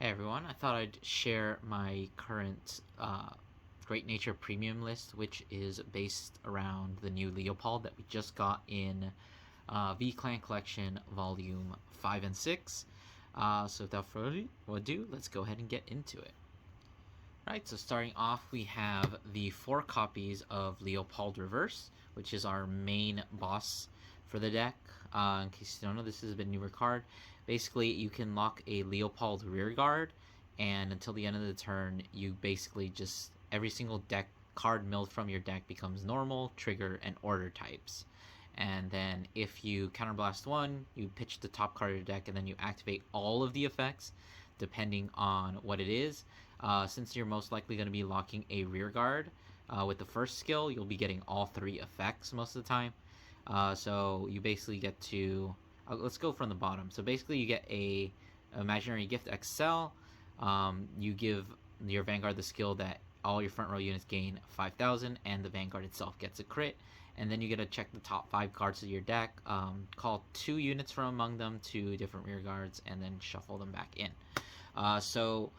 Hey everyone, I thought I'd share my current Great Nature Premium list, which is based around the new Leopold that we just got in V-Clan Collection Volume 5 and 6. So without further ado, let's go ahead and get into it. Right, so starting off, we have the 4 copies of Leopold Reverse, which is our main boss for the deck. In case you don't know, this is a newer card. Basically, you can lock a Leopold Rearguard, and until the end of the turn, you basically just every single deck card milled from your deck becomes normal, trigger, and order types. And then if you counterblast one, you pitch the top card of your deck, and then you activate all of the effects depending on what it is. Since you're most likely going to be locking a Rearguard with the first skill, you'll be getting all 3 effects most of the time. So you basically get to let's go from the bottom. So basically you get a imaginary gift XL. You give your Vanguard the skill that all your front row units gain 5,000, and the Vanguard itself gets a crit. And then you get to check the top 5 cards of your deck, call 2 units from among them to different rear guards, and then shuffle them back in. So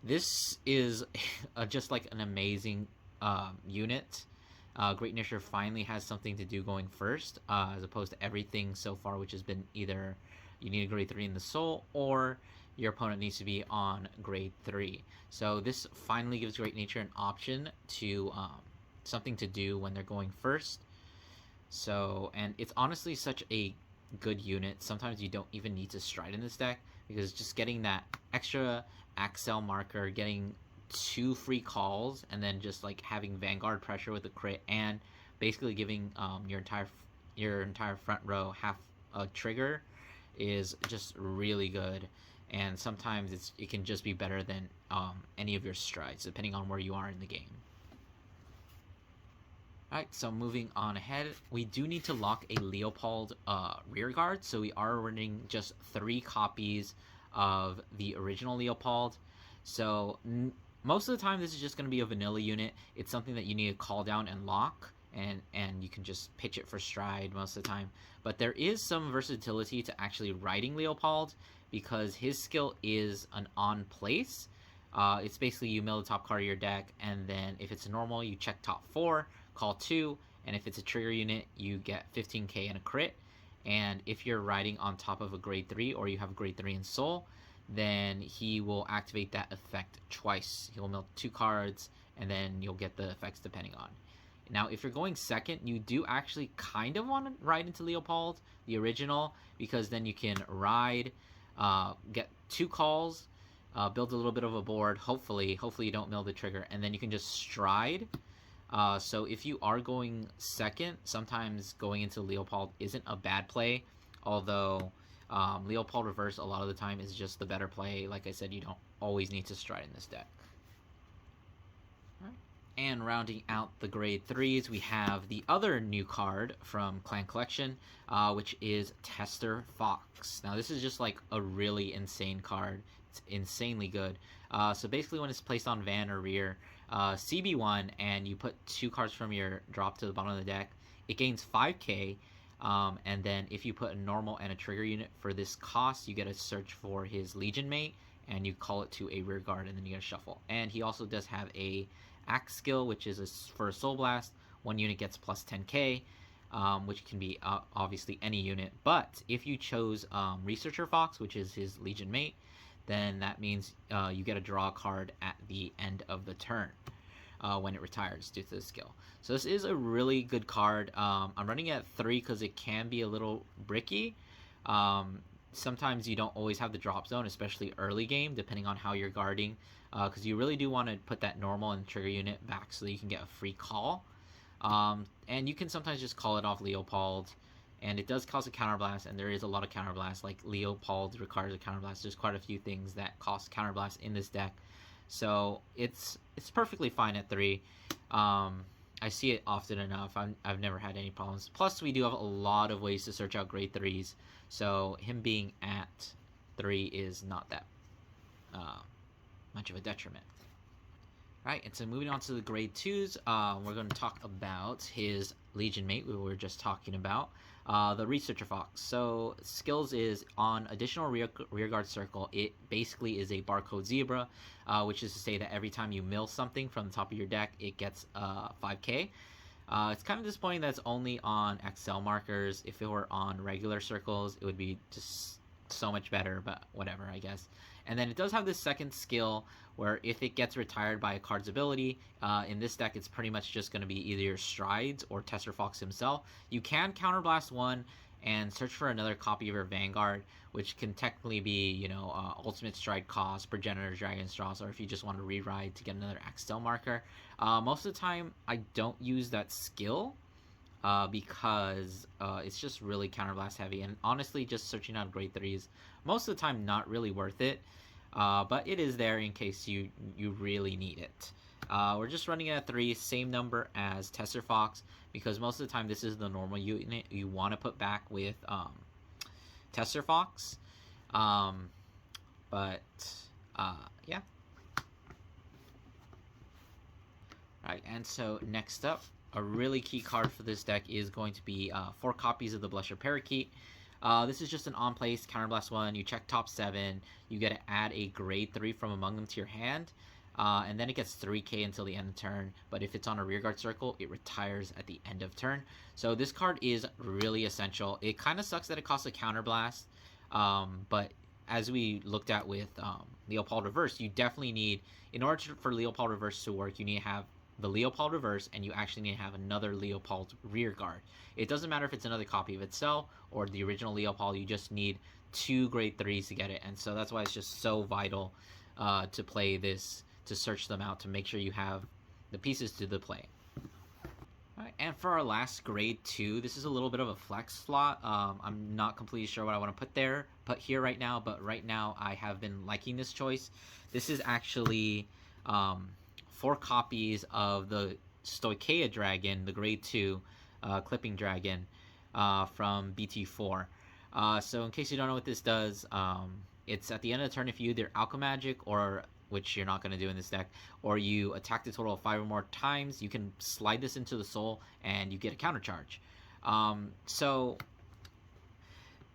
this is just like an amazing unit. Great Nature finally has something to do going first, as opposed to everything so far, which has been either you need a grade 3 in the soul, or your opponent needs to be on grade 3. So this finally gives Great Nature an option to something to do when they're going first. So, and it's honestly such a good unit. Sometimes you don't even need to stride in this deck, because just getting that extra Axel marker, getting 2 free calls, and then just like having Vanguard pressure with a crit, and basically giving your entire front row half a trigger is just really good. And sometimes it can just be better than any of your strides, depending on where you are in the game. Alright, so moving on ahead, we do need to lock a Leopold Rearguard, so we are running just 3 copies of the original Leopold. So most of the time this is just going to be a vanilla unit. It's something that you need to call down and lock, and you can just pitch it for stride most of the time. But there is some versatility to actually riding Leopold, because his skill is an on place. It's basically you mill the top card of your deck, and then if it's normal, you check top 4, call 2, and if it's a trigger unit, you get 15k and a crit. And if you're riding on top of a grade 3, or you have a grade 3 in soul, then he will activate that effect twice. He'll mill 2 cards, and then you'll get the effects depending on. Now, if you're going second, you do actually kind of want to ride into Leopold, the original, because then you can ride, get 2 calls, build a little bit of a board, hopefully you don't mill the trigger, and then you can just stride. So if you are going second, sometimes going into Leopold isn't a bad play, although Leopold Reverse a lot of the time is just the better play. Like I said, you don't always need to stride in this deck. All right. And rounding out the grade 3s, we have the other new card from Clan Collection, which is Tester Fox. Now this is just like a really insane card. It's insanely good. So basically when it's placed on van or rear, CB1, and you put 2 cards from your drop to the bottom of the deck, it gains 5k. And then if you put a normal and a trigger unit for this cost, you get to search for his Legion mate, and you call it to a rear guard, and then you get to shuffle. And he also does have a axe skill, which is for a soul blast. 1 unit gets plus 10k, which can be obviously any unit. But if you chose Researcher Fox, which is his Legion mate, then that means you get to draw a card at the end of the turn when it retires due to the skill. So this is a really good card. I'm running it at 3 because it can be a little bricky. Sometimes you don't always have the drop zone, especially early game, depending on how you're guarding, because you really do want to put that normal and trigger unit back so that you can get a free call. And you can sometimes just call it off Leopold, and it does cause a counterblast, and there is a lot of counterblast. Like Leopold requires a counterblast. There's quite a few things that cost counterblast in this deck, so it's perfectly fine at 3. I see it often enough. I've never had any problems. Plus, we do have a lot of ways to search out grade 3s, so him being at 3 is not that much of a detriment. Right, and so moving on to the grade 2s, we're going to talk about his Legion mate we were just talking about, the Researcher Fox. So skills is on additional rearguard circle, it basically is a barcode zebra, which is to say that every time you mill something from the top of your deck, it gets 5k. It's kind of disappointing that it's only on XL markers. If it were on regular circles, it would be just so much better, but whatever, I guess. And then it does have this second skill where if it gets retired by a card's ability, in this deck it's pretty much just going to be either your Strides or Tesser Fox himself. You can counterblast one and search for another copy of your Vanguard, which can technically be, Ultimate Stride cost, Progenitor Dragon Straws, or if you just want to re-ride to get another Axtel marker. Most of the time, I don't use that skill because it's just really counterblast heavy, and honestly, just searching out grade 3s, most of the time, not really worth it. But it is there in case you really need it. We're just running at 3, same number as Tesser Fox, because most of the time this is the normal unit you want to put back with Tesser Fox. Yeah. Alright, and so next up, a really key card for this deck is going to be 4 copies of the Blusher Parakeet. This is just an on-place counterblast one. You check top 7. You get to add a grade 3 from among them to your hand. And then it gets 3k until the end of turn. But if it's on a rearguard circle, it retires at the end of turn. So this card is really essential. It kind of sucks that it costs a counterblast. But as we looked at with Leopold Reverse, you definitely need, in order for Leopold Reverse to work, you need to have the Leopold Reverse, and you actually need to have another Leopold Rearguard. It doesn't matter if it's another copy of itself or the original Leopold, you just need 2 grade 3s to get it, and so that's why it's just so vital to play this, to search them out, to make sure you have the pieces to the play. Alright, and for our last grade 2, this is a little bit of a flex slot. I'm not completely sure what I want to put here right now, but right now I have been liking this choice. This is actually 4 copies of the Stoichia Dragon, the grade 2 clipping dragon from BT4. So in case you don't know what this does, it's at the end of the turn if you either Alchemagic, or which you're not going to do in this deck, or you attack the total of 5 or more times, you can slide this into the soul and you get a counter charge. So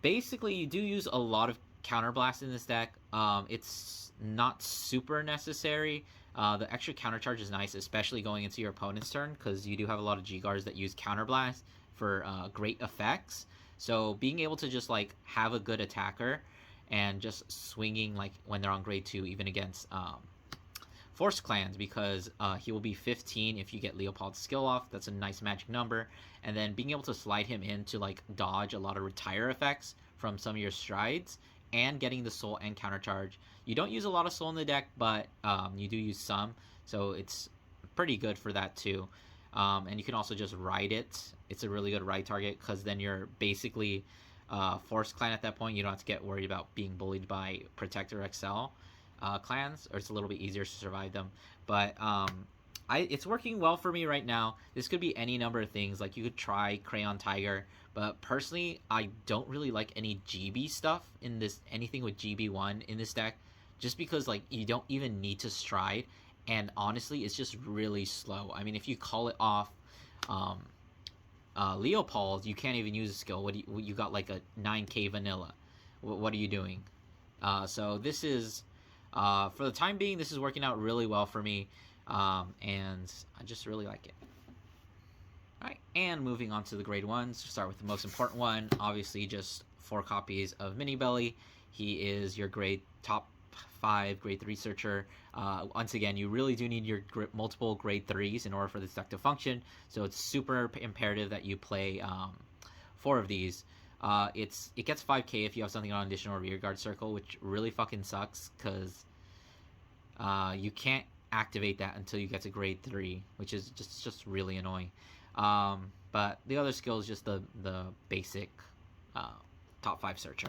basically you do use a lot of counterblast in this deck. It's not super necessary. The extra counter charge is nice, especially going into your opponent's turn, because you do have a lot of G-Guards that use counterblast for great effects. So being able to just like have a good attacker and just swinging like when they're on grade 2, even against Force Clans, because he will be 15 if you get Leopold's skill off. That's a nice magic number. And then being able to slide him in to like dodge a lot of retire effects from some of your Strides, and getting the soul and counter charge. You don't use a lot of soul in the deck, but you do use some, so it's pretty good for that too. And you can also just ride it. It's a really good ride target, because then you're basically Force Clan at that point. You don't have to get worried about being bullied by Protector XL clans, or it's a little bit easier to survive them. But it's working well for me right now. This could be any number of things. Like you could try Crayon Tiger, but personally, I don't really like any GB stuff in this, anything with GB1 in this deck, just because like you don't even need to stride, and honestly, it's just really slow. I mean, if you call it off Leopold, you can't even use a skill. What do you got, like a 9k vanilla? What are you doing? So this is, for the time being, this is working out really well for me, and I just really like it. Alright, and moving on to the grade 1s, start with the most important one. Obviously, just 4 copies of Mini Belly. He is your top 5 grade 3 searcher. Once again, you really do need your multiple grade 3s in order for this deck to function, so it's super imperative that you play 4 of these. It gets 5k if you have something on additional rearguard circle, which really fucking sucks, because you can't activate that until you get to grade 3, which is just really annoying. But the other skill is just the basic top 5 searcher.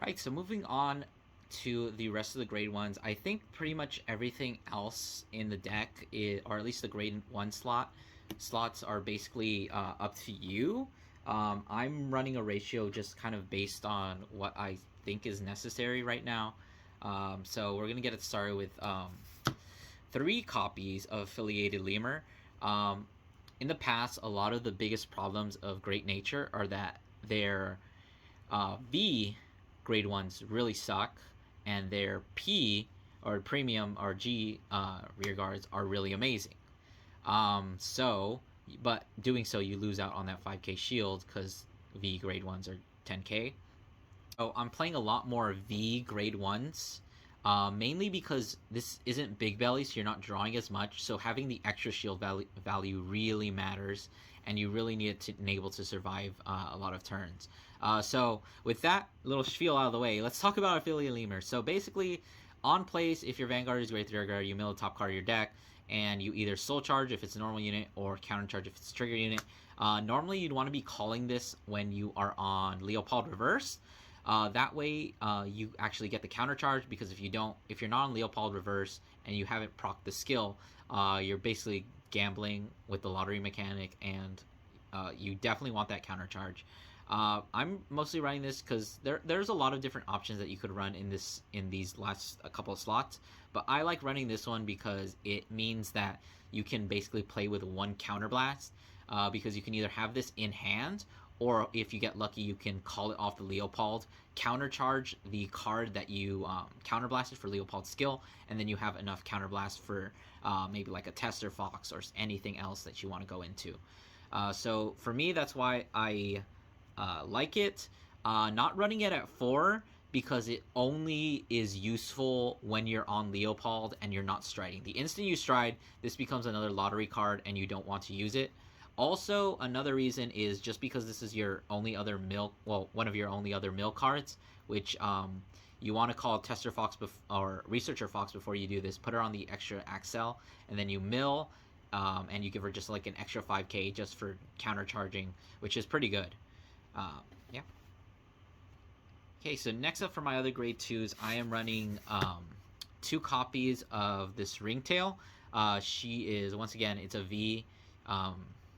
Right, so moving on to the rest of the grade 1s, I think pretty much everything else in the deck, or at least the grade 1 slots, are basically up to you. I'm running a ratio just kind of based on what I think is necessary right now. So we're gonna get it started with 3 copies of affiliated lemur. Um, in the past, a lot of the biggest problems of Great Nature are that their V grade ones really suck, and their P or premium or G rear guards are really amazing. So, but doing so, you lose out on that 5k shield because V grade ones are 10k. So I'm playing a lot more V grade ones, mainly because this isn't big belly, so you're not drawing as much. So having the extra shield value really matters, and you really need it to enable to survive a lot of turns. So with that little spiel out of the way, let's talk about affiliate lemur. So basically, on place, if your Vanguard is great rear guard, you mill the top card of your deck, and you either soul charge if it's a normal unit or counter charge if it's a trigger unit. Normally, you'd want to be calling this when you are on Leopold Reverse. That way, you actually get the counter charge, because if you're not on Leopold Reverse and you haven't procced the skill, you're basically gambling with the lottery mechanic, and you definitely want that counter charge. I'm mostly running this because there's a lot of different options that you could run in these last couple of slots, but I like running this one because it means that you can basically play with one counterblast, because you can either have this in hand, or if you get lucky, you can call it off the Leopold, countercharge the card that you counterblasted for Leopold's skill, and then you have enough counterblast for maybe like a Tester Fox or anything else that you want to go into. So for me, that's why I like it. Not running it at 4, because it only is useful when you're on Leopold and you're not striding. The instant you stride, this becomes another lottery card and you don't want to use it. Also, another reason is just because this is your only other one of your only other mill cards, which you want to call Tester Fox or Researcher Fox before you do this. Put her on the extra Axel, and then you mill, and you give her just like an extra 5k just for countercharging, which is pretty good. Yeah. Okay, so next up for my other grade 2s, I am running 2 copies of this Ringtail. She is, once again, it's a V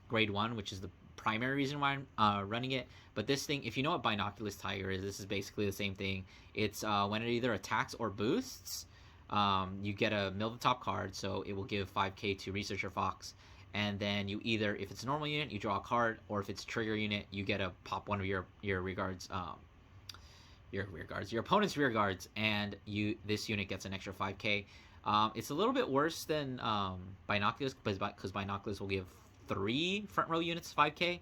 grade 1, which is the primary reason why I'm running it. But this thing, if you know what Binoculus Tiger is, this is basically the same thing. It's when it either attacks or boosts, you get a mill the top card, so it will give 5k to Researcher Fox. And then you either, if it's a normal unit, you draw a card, or if it's trigger unit, you get to pop one of your rear guards, your opponent's rear guards, and this unit gets an extra 5k. It's a little bit worse than Binoculus, because Binoculus will give 3 front row units 5k.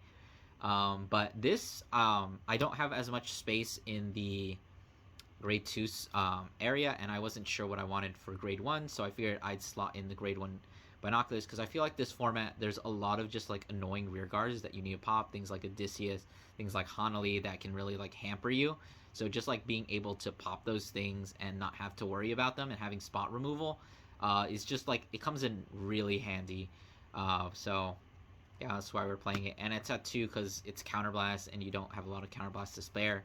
But this, I don't have as much space in the grade 2 area, and I wasn't sure what I wanted for grade 1, so I figured I'd slot in the grade 1 Binoculus, because I feel like this format, there's a lot of just like annoying rear guards that you need to pop, things like Odysseus, things like Hanalei that can really like hamper you. So just like being able to pop those things and not have to worry about them, and having spot removal is just like, it comes in really handy. So yeah, that's why we're playing it, and it's at 2 because it's counterblast and you don't have a lot of counterblast to spare.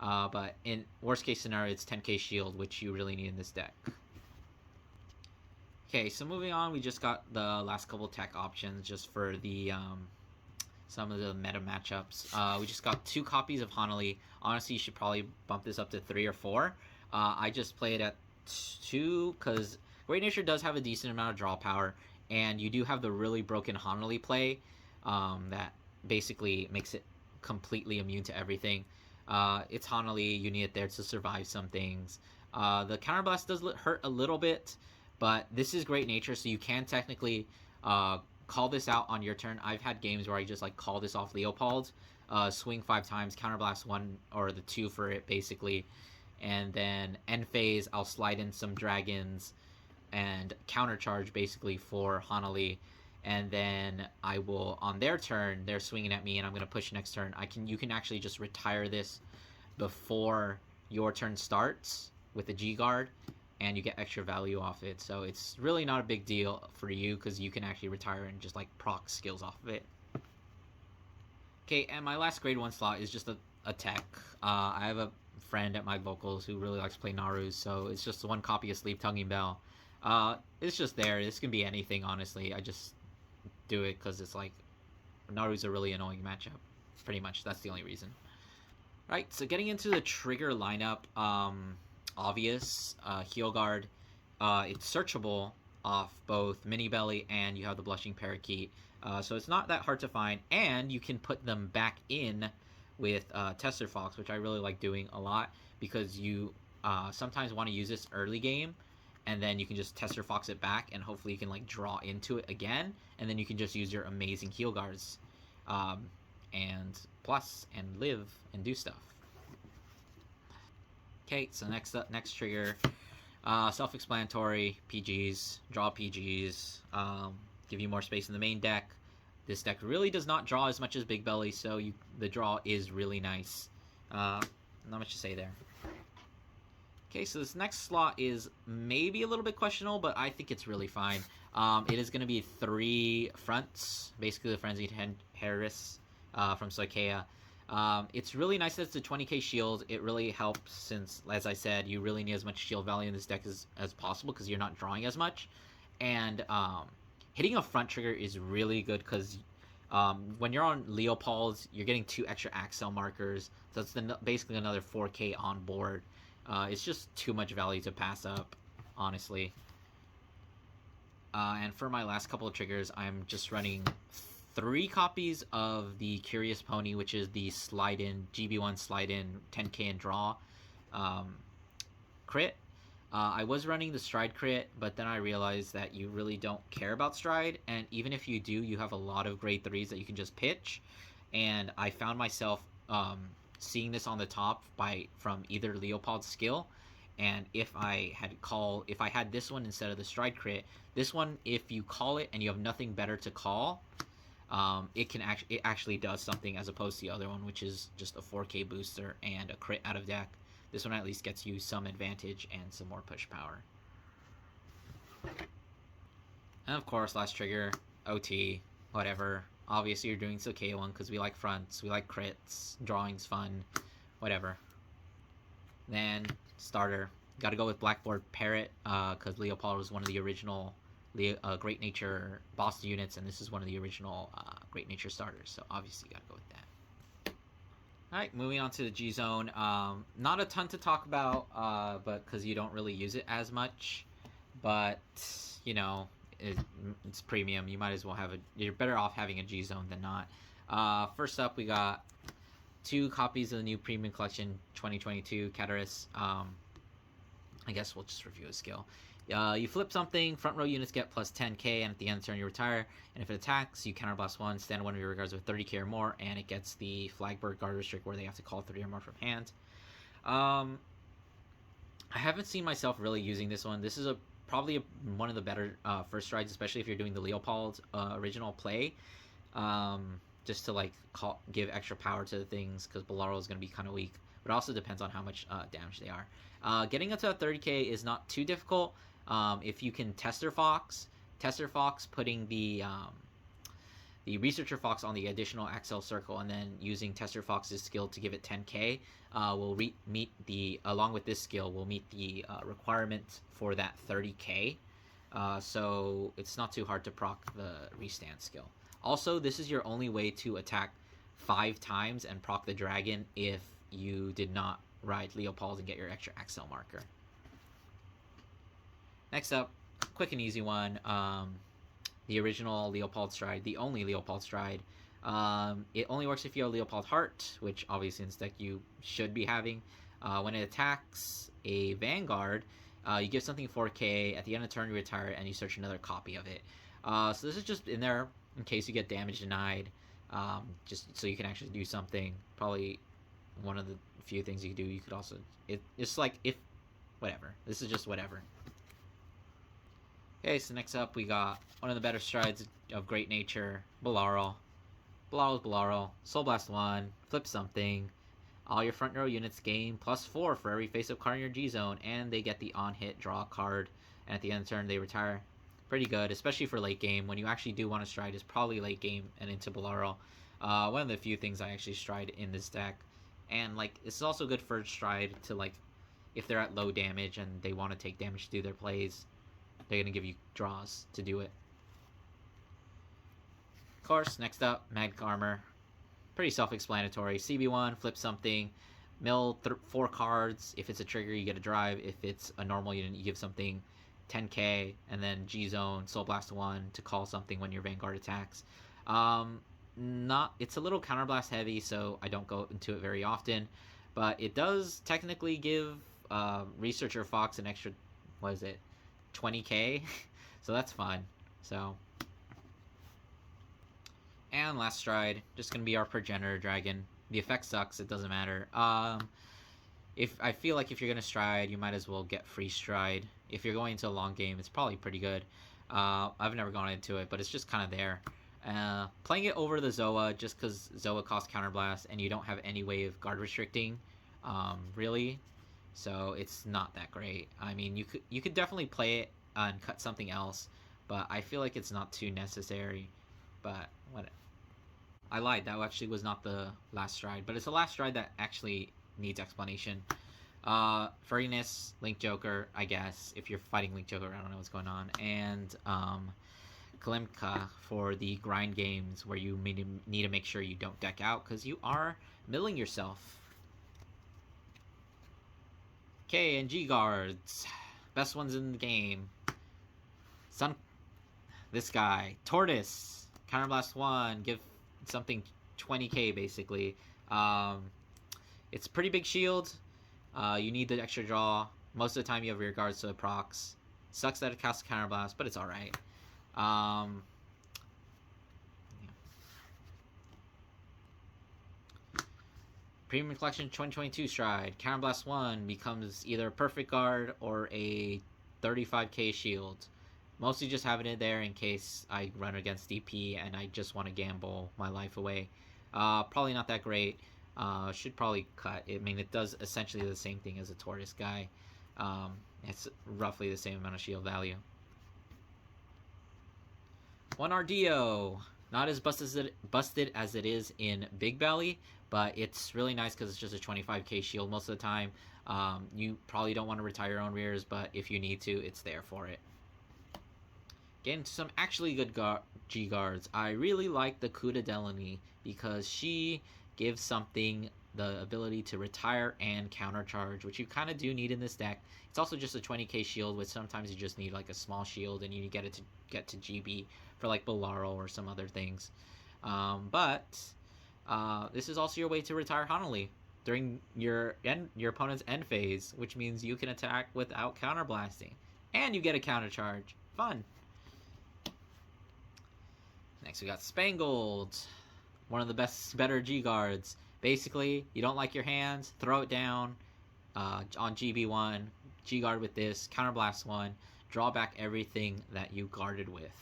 But in worst case scenario, it's 10k shield, which you really need in this deck. Okay, so moving on, we just got the last couple tech options just for the some of the meta matchups. We just got 2 copies of Hanalei. Honestly, you should probably bump this up to 3 or 4. I just play it at 2 because Great Nature does have a decent amount of draw power, and you do have the really broken Hanalei play that basically makes it completely immune to everything. It's Hanalei, you need it there to survive some things. The counterblast does hurt a little bit, but this is Great Nature, so you can technically call this out on your turn. I've had games where I just like call this off Leopold, swing 5 times, counterblast 1 or the 2 for it basically, and then end phase I'll slide in some dragons and countercharge basically for Hanalei, and then I will, on their turn, they're swinging at me and I'm going to push next turn. You can actually just retire this before your turn starts with the G guard, and you get extra value off it. So it's really not a big deal for you because you can actually retire and just like proc skills off of it. Okay, and my last grade 1 slot is just a tech. I have a friend at my locals who really likes to play Naru, so it's just 1 copy of Sleep Tonguing Bell. It's just there. This can be anything, honestly. I just do it because it's like Naru's a really annoying matchup. Pretty much, that's the only reason. Right, so getting into the trigger lineup, obvious. Heel Guard, it's searchable off both Mini Belly and you have the Blushing Parakeet. So it's not that hard to find, and you can put them back in with Tester Fox, which I really like doing a lot because you sometimes want to use this early game, and then you can just Tester Fox it back, and hopefully you can like draw into it again, and then you can just use your amazing Heel Guards, and plus and live and do stuff. Okay, so next trigger, self-explanatory. PGs, draw PGs, give you more space in the main deck. This deck really does not draw as much as Big Belly, so the draw is really nice. Not much to say there. Okay, so this next slot is maybe a little bit questionable, but I think it's really fine. It is going to be 3 fronts, basically the Frenzied Harris from Stoichia. It's really nice that it's a 20k shield. It really helps since, as I said, you really need as much shield value in this deck as possible because you're not drawing as much. And hitting a front trigger is really good because when you're on Leopolds, you're getting 2 extra Axel markers. So it's basically another 4k on board. It's just too much value to pass up, honestly. And for my last couple of triggers, I'm just running 3 copies of the Curious Pony, which is the slide-in, GB1 slide-in 10k and draw crit. I was running the Stride crit, but then I realized that you really don't care about Stride, and even if you do, you have a lot of grade 3s that you can just pitch, and I found myself seeing this on the top from either Leopold's skill, and if I had this one instead of the Stride crit, this one, if you call it and you have nothing better to call, it actually does something as opposed to the other one, which is just a 4k booster and a crit out of deck. This one at least gets you some advantage and some more push power. And of course, last trigger, OT, whatever. Obviously, you're doing Stoichia one because we like fronts, we like crits, drawing's fun, whatever. Then, starter. Gotta go with Blackboard Parrot because Leopold was one of the original Great Nature boss units, and this is one of the original Great Nature starters, so obviously you gotta go with that. Alright, moving on to the GZone. Not a ton to talk about, but because you don't really use it as much, but, you know, it's premium. You might as well you're better off having a GZone than not. First up, we got 2 copies of the new premium collection 2022 Cataris. I guess we'll just review a skill. You flip something, front row units get plus 10k, and at the end of the turn you retire, and if it attacks, you counterblast 1, stand one of your guards with 30k or more, and it gets the Flagbird guard restrict where they have to call 3 or more from hand. I haven't seen myself really using this one. This is probably one of the better first strides, especially if you're doing the Leopold original play, just to like give extra power to the things, because Bolaro is going to be kind of weak, but it also depends on how much damage they are. Getting up to 30k is not too difficult. If you can Tester Fox, putting the Researcher Fox on the additional Axel circle, and then using Tester Fox's skill to give it 10k, will along with this skill, will meet the requirement for that 30k. So it's not too hard to proc the Restand skill. Also, this is your only way to attack 5 times and proc the dragon if you did not ride Leopold and get your extra Axel marker. Next up, quick and easy one. The original Leopold Stride, the only Leopold Stride. It only works if you have Leopold Heart, which obviously in this deck you should be having. When it attacks a Vanguard, you give something 4k, at the end of the turn you retire, and you search another copy of it. So this is just in there in case you get damage denied, just so you can actually do something. Probably one of the few things you could do. You could also, it's like, if, whatever. This is just whatever. Okay, so next up we got one of the better strides of Great Nature, Bolaro. Bolaro, Soul Blast 1, flip something. All your front row units gain +4 for every face-up card in your G-Zone, and they get the on-hit draw card, and at the end of the turn they retire. Pretty good, especially for late game. When you actually do want to stride is probably late game and into Bolaro. One of the few things I actually stride in this deck. And like, it's also good for stride to, like, if they're at low damage and they want to take damage to do their plays, they're going to give you draws to do it. Of course, next up, Magic Armor. Pretty self-explanatory. CB1, flip something. mill 4 cards. If it's a trigger, you get a drive. If it's a normal unit, you give something 10k, and then GZone, Soul Blast 1 to call something when your Vanguard attacks. It's a little counterblast heavy, so I don't go into it very often, but it does technically give Researcher Fox an extra, 20k, so that's fun. So, and last stride, just gonna be our Progenitor Dragon. The effect sucks, it doesn't matter. If I feel like if you're gonna stride, you might as well get free stride. If you're going into a long game, it's probably pretty good. I've never gone into it, but it's just kind of there. Playing it over the Zoa just because Zoa costs counterblast and you don't have any way of guard restricting, really. So it's not that great. I mean, you could definitely play it and cut something else, but I feel like it's not too necessary. But what? I lied. That actually was not the last stride, but it's the last stride that actually needs explanation. Furriness, Link Joker, I guess. If you're fighting Link Joker, I don't know what's going on. And Kalimka for the grind games where you need to make sure you don't deck out because you are milling yourself. K and G guards. Best ones in the game. This guy. Tortoise. Counterblast 1. Give something 20k basically. It's pretty big shield. You need the extra draw. Most of the time you have rear guards, so it procs. Sucks that it casts counterblast, but it's alright. Yeah. Premium Collection 2022 Stride. Counterblast 1 becomes either a perfect guard or a 35k shield. Mostly just having it there in case I run against DP and I just want to gamble my life away. Probably not that great. Should probably cut. I mean, it does essentially the same thing as a Tortoise guy. It's roughly the same amount of shield value. One Ardio. Not as busted as it is in Big Belly, but it's really nice because it's just a 25k shield most of the time. You probably don't want to retire your own rears, but if you need to, it's there for it. Getting to some actually good G guards. I really like the Kuda Delany because she gives something the ability to retire and countercharge, which you kind of do need in this deck. It's also just a 20k shield, which sometimes you just need like a small shield and you get to GB for like Bolaro or some other things. But this is also your way to retire Hanalei during your opponent's end phase, which means you can attack without counterblasting, and you get a countercharge. Fun. Next we got Spangled, one of the better G guards. Basically, you don't like your hands, throw it down on GB1, G guard with this, counterblast 1, draw back everything that you guarded with.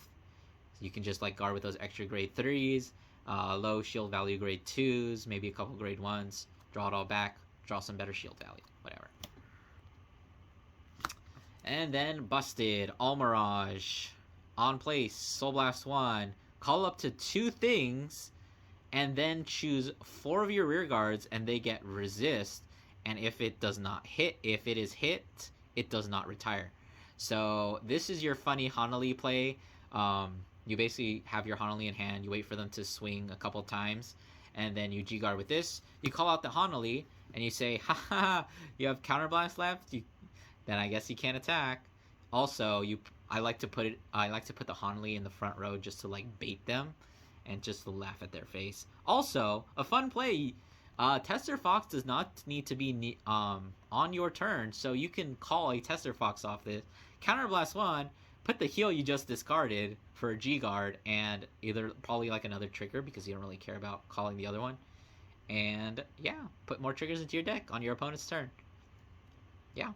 So you can just like guard with those extra grade 3s, low shield value grade 2s, maybe a couple grade 1s, draw it all back, draw some better shield value, whatever. And then Busted, All Mirage, on place, Soul Blast 1, call up to 2 things, and then choose 4 of your rear guards, and they get resist. And if it does not hit, if it is hit, it does not retire. So this is your funny Hanalei play. You basically have your Hanalei in hand. You wait for them to swing a couple times, and then you G guard with this. You call out the Hanalei, and you say, "Ha ha! You have counterblast left. Then I guess you can't attack." Also, I like to put the Hanalei in the front row just to like bait them and just to laugh at their face. Also, a fun play. Tester Fox does not need to be on your turn, so you can call a Tester Fox off this. Counterblast 1, put the heal you just discarded for a G guard, and either probably like another trigger because you don't really care about calling the other one. And yeah, put more triggers into your deck on your opponent's turn. Yeah.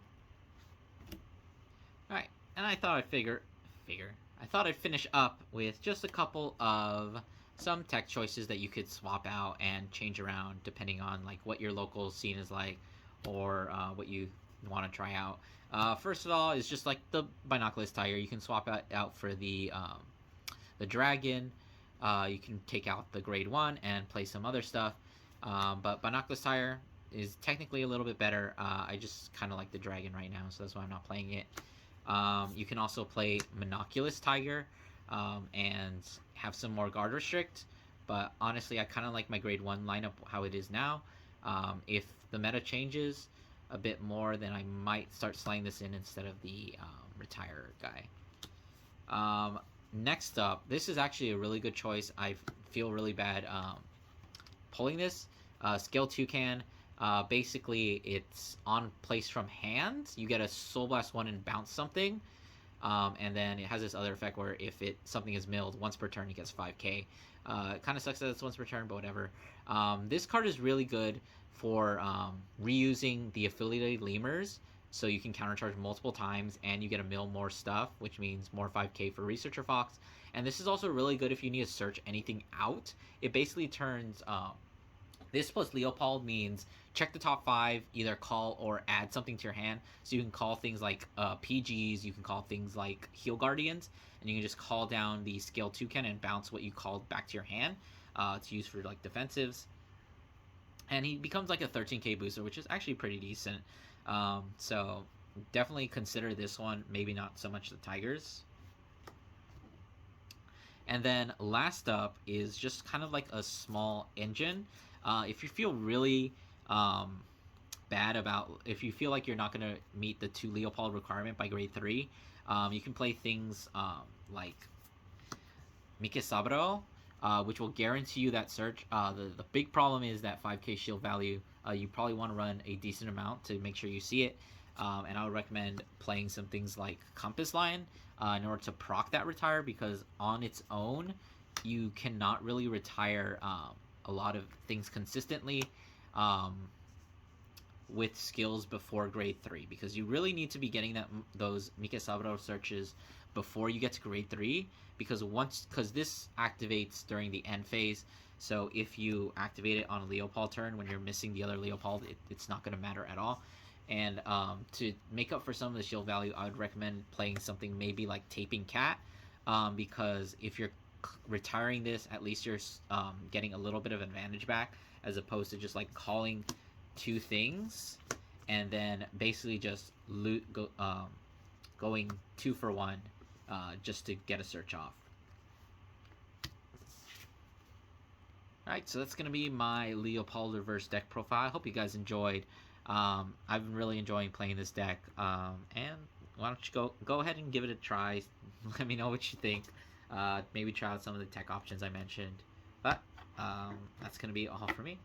Alright, and I thought I'd finish up with just a couple of some tech choices that you could swap out and change around depending on like what your local scene is like or what you want to try out. First of all is just like the Binoculars Tiger. You can swap out for the Dragon. You can take out the grade 1 and play some other stuff. But Binoculars Tiger is technically a little bit better. I just kind of like the Dragon right now, so that's why I'm not playing it. You can also play Monoculus Tiger and have some more guard restrict, but honestly I kind of like my grade 1 lineup how it is now. If the meta changes a bit more, then I might start sliding this in instead of the retire guy. Next up, this is actually a really good choice. I feel really bad pulling this. Scale Toucan. Basically, it's on place from hand. You get a Soul Blast 1 and bounce something. And then it has this other effect where if something is milled once per turn, it gets 5k. It kind of sucks that it's once per turn, but whatever. This card is really good for reusing the affiliated lemurs, so you can countercharge multiple times and you get to mill more stuff, which means more 5k for Researcher Fox. And this is also really good if you need to search anything out. It basically turns this plus Leopold means check the top 5, either call or add something to your hand. So you can call things like PGs, you can call things like Heal Guardians, and you can just call down the Scale Toucan and bounce what you called back to your hand to use for like defensives. And he becomes like a 13k booster, which is actually pretty decent. So definitely consider this one, maybe not so much the Tigers. And then last up is just kind of like a small engine. If you feel really bad about, if you feel like you're not going to meet the 2 Leopold requirement by grade 3, you can play things like Mikisaburo, which will guarantee you that search. The big problem is that 5k shield value. You probably want to run a decent amount to make sure you see it. And I would recommend playing some things like Compass Line in order to proc that retire, because on its own, you cannot really retire a lot of things consistently with skills before grade 3, because you really need to be getting those Mikisaburo searches before you get to grade 3, because this activates during the end phase. So if you activate it on a Leopold turn when you're missing the other Leopold, it's not going to matter at all. And to make up for some of the shield value, I would recommend playing something maybe like Taping Cat, because if you're retiring this, at least you're getting a little bit of advantage back, as opposed to just like calling 2 things and then basically just going 2 for 1 just to get a search off. Alright, so that's going to be my Leopold reverse deck profile. I hope you guys enjoyed. I've been really enjoying playing this deck, and why don't you go ahead and give it a try. Let me know what you think. Maybe try out some of the tech options I mentioned. But that's going to be all for me.